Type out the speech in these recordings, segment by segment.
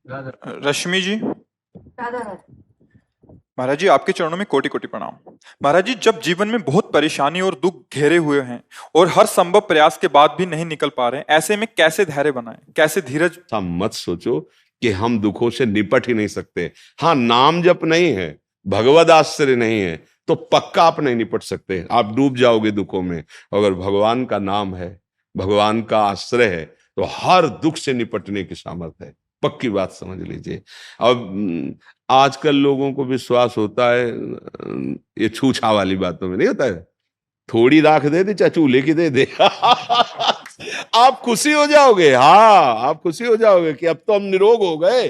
रश्मि जी, राधा राधा। महाराज जी आपके चरणों में कोटि कोटि प्रणाम। महाराज जी, जब जीवन में बहुत परेशानी और दुख घेरे हुए हैं और हर संभव प्रयास के बाद भी नहीं निकल पा रहे हैं, ऐसे में कैसे धैर्य बनाएं, कैसे धीरज? ऐसा मत सोचो कि हम दुखों से निपट ही नहीं सकते। हाँ, नाम जप नहीं है, भगवद आश्रय नहीं है तो पक्का आप नहीं निपट सकते, आप डूब जाओगे दुखों में। अगर भगवान का नाम है, भगवान का आश्रय है तो हर दुख से निपटने की सामर्थ्य है, पक्की बात समझ लीजिए। अब आजकल लोगों को विश्वास होता है ये छूछा वाली बातों में, नहीं होता है, थोड़ी राख दे दे चाहे चूल्हे की दे दे आप खुशी हो जाओगे। हाँ, आप खुशी हो जाओगे कि अब तो हम निरोग हो गए।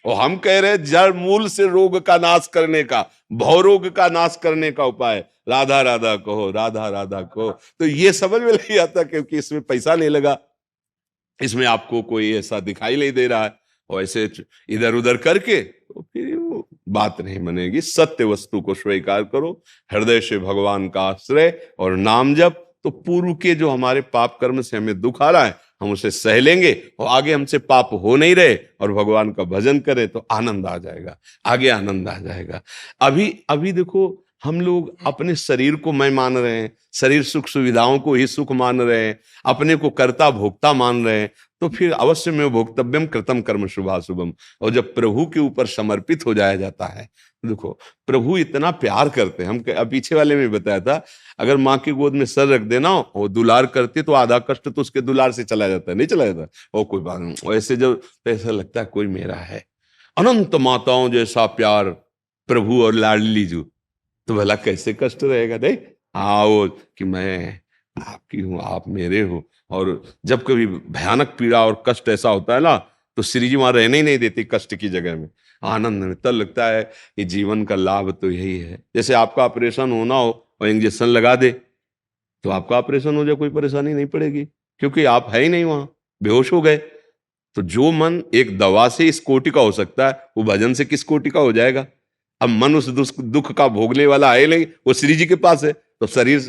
और हम कह रहे जड़ मूल से रोग का नाश करने का, भवरोग का नाश करने का उपाय राधा राधा कहो, राधा राधा कहो। तो ये समझ में नहीं आता क्योंकि इसमें पैसा नहीं लगा, इसमें आपको कोई ऐसा दिखाई नहीं दे रहा है, और ऐसे इधर उधर करके तो फिर वो बात नहीं बनेगी। सत्य वस्तु को स्वीकार करो, हृदय से भगवान का आश्रय और नाम जप, तो पूर्व के जो हमारे पाप कर्म से हमें दुख आ रहा है हम उसे सह लेंगे, और आगे हमसे पाप हो नहीं रहे और भगवान का भजन करें तो आनंद आ जाएगा, आगे आनंद आ जाएगा। अभी अभी देखो, हम लोग अपने शरीर को मैं मान रहे हैं, शरीर सुख सुविधाओं को ही सुख मान रहे हैं, अपने को कर्ता भोक्ता मान रहे हैं, तो फिर अवश्य में भोक्तव्यम कृतम कर्म शुभाशुभम। और जब प्रभु के ऊपर समर्पित हो जाया जाता है, देखो प्रभु इतना प्यार करते हैं। हम पीछे वाले में बताया था, अगर माँ की गोद में सर रख देना और दुलार करती तो आधा कष्ट तो उसके दुलार से चला जाता है, नहीं चला जाता, और कोई बात नहीं, ऐसे जब तो ऐसा लगता है कोई मेरा है। अनंत माताओं जैसा प्यार प्रभु और लाडली जू, तो भला कैसे कष्ट रहेगा। नहीं, आओ कि मैं आपकी हूं, आप मेरे हो। और जब कभी भयानक पीड़ा और कष्ट ऐसा होता है ना, तो श्री जी वहां रहने ही नहीं देती कष्ट की जगह में, आनंद में। तब लगता है कि जीवन का लाभ तो यही है। जैसे आपका ऑपरेशन होना हो और इंजेक्शन लगा दे तो आपका ऑपरेशन हो जाए, कोई परेशानी नहीं पड़ेगी क्योंकि आप है ही नहीं वहां, बेहोश हो गए। तो जो मन एक दवा से इस कोटि का हो सकता है, वो भजन से किस कोटि का हो जाएगा। अब मन उस दुख का भोगने वाला है नहीं, वो श्री जी के पास है, तो शरीर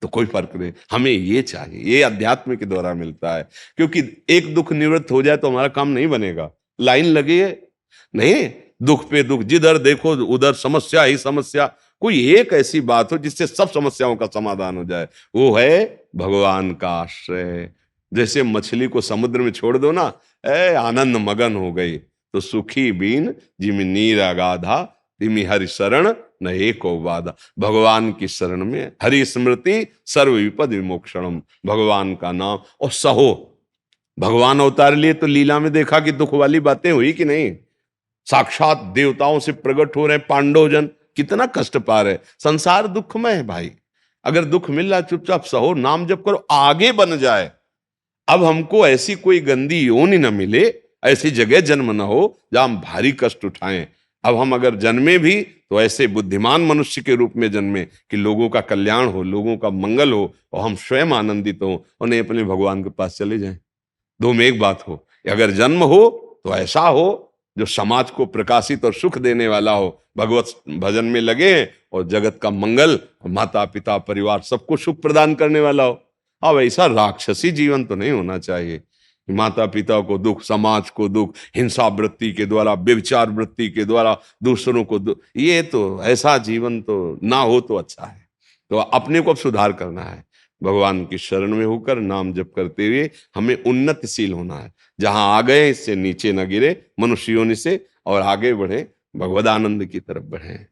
तो कोई फर्क नहीं। हमें ये चाहिए, ये अध्यात्म के द्वारा मिलता है, क्योंकि एक दुख निवृत्त हो जाए तो हमारा काम नहीं बनेगा। लाइन लगी है नहीं, दुख पे दुख, जिधर देखो उधर समस्या ही समस्या। कोई एक ऐसी बात हो जिससे सब समस्याओं का समाधान हो जाए, वो है भगवान का आश्रय। जैसे मछली को समुद्र में छोड़ दो ना, आनंद मगन हो गई, तो सुखी बीन जिमि नीर अगाधा तिमि हरि शरण न एको बाधा। भगवान की शरण में हरि स्मृति सर्व विपद विमोक्षणम, भगवान का नाम और सहो। भगवान अवतार लिए तो लीला में देखा कि दुख वाली बातें हुई कि नहीं, साक्षात देवताओं से प्रकट हो रहे पांडव जन, कितना कष्ट पा रहे। संसार दुखमय है भाई, अगर दुख मिल रहा चुपचाप सहो, नाम जप करो, आगे बन जाए। अब हमको ऐसी कोई गंदी योनि न मिले, ऐसी जगह जन्म न हो जहां हम भारी कष्ट उठाएं। अब हम अगर जन्मे भी तो ऐसे बुद्धिमान मनुष्य के रूप में जन्मे कि लोगों का कल्याण हो, लोगों का मंगल हो, और हम स्वयं आनंदित हो, और नहीं अपने भगवान के पास चले जाएं। दो में एक बात हो, अगर जन्म हो तो ऐसा हो जो समाज को प्रकाशित और सुख देने वाला हो, भगवत भजन में लगे और जगत का मंगल, माता पिता परिवार सबको सुख प्रदान करने वाला हो। अब ऐसा राक्षसी जीवन तो नहीं होना चाहिए, माता पिता को दुख, समाज को दुख, हिंसा वृत्ति के द्वारा, व्यभिचार वृत्ति के द्वारा दूसरों को दुख, ये तो ऐसा जीवन तो ना हो तो अच्छा है। तो अपने को अब सुधार करना है, भगवान की शरण में होकर नाम जप करते हुए हमें उन्नतिशील होना है। जहां आ गए इससे नीचे न गिरे, मनुष्य योनि से, और आगे बढ़े, भगवदानंद की तरफ बढ़े।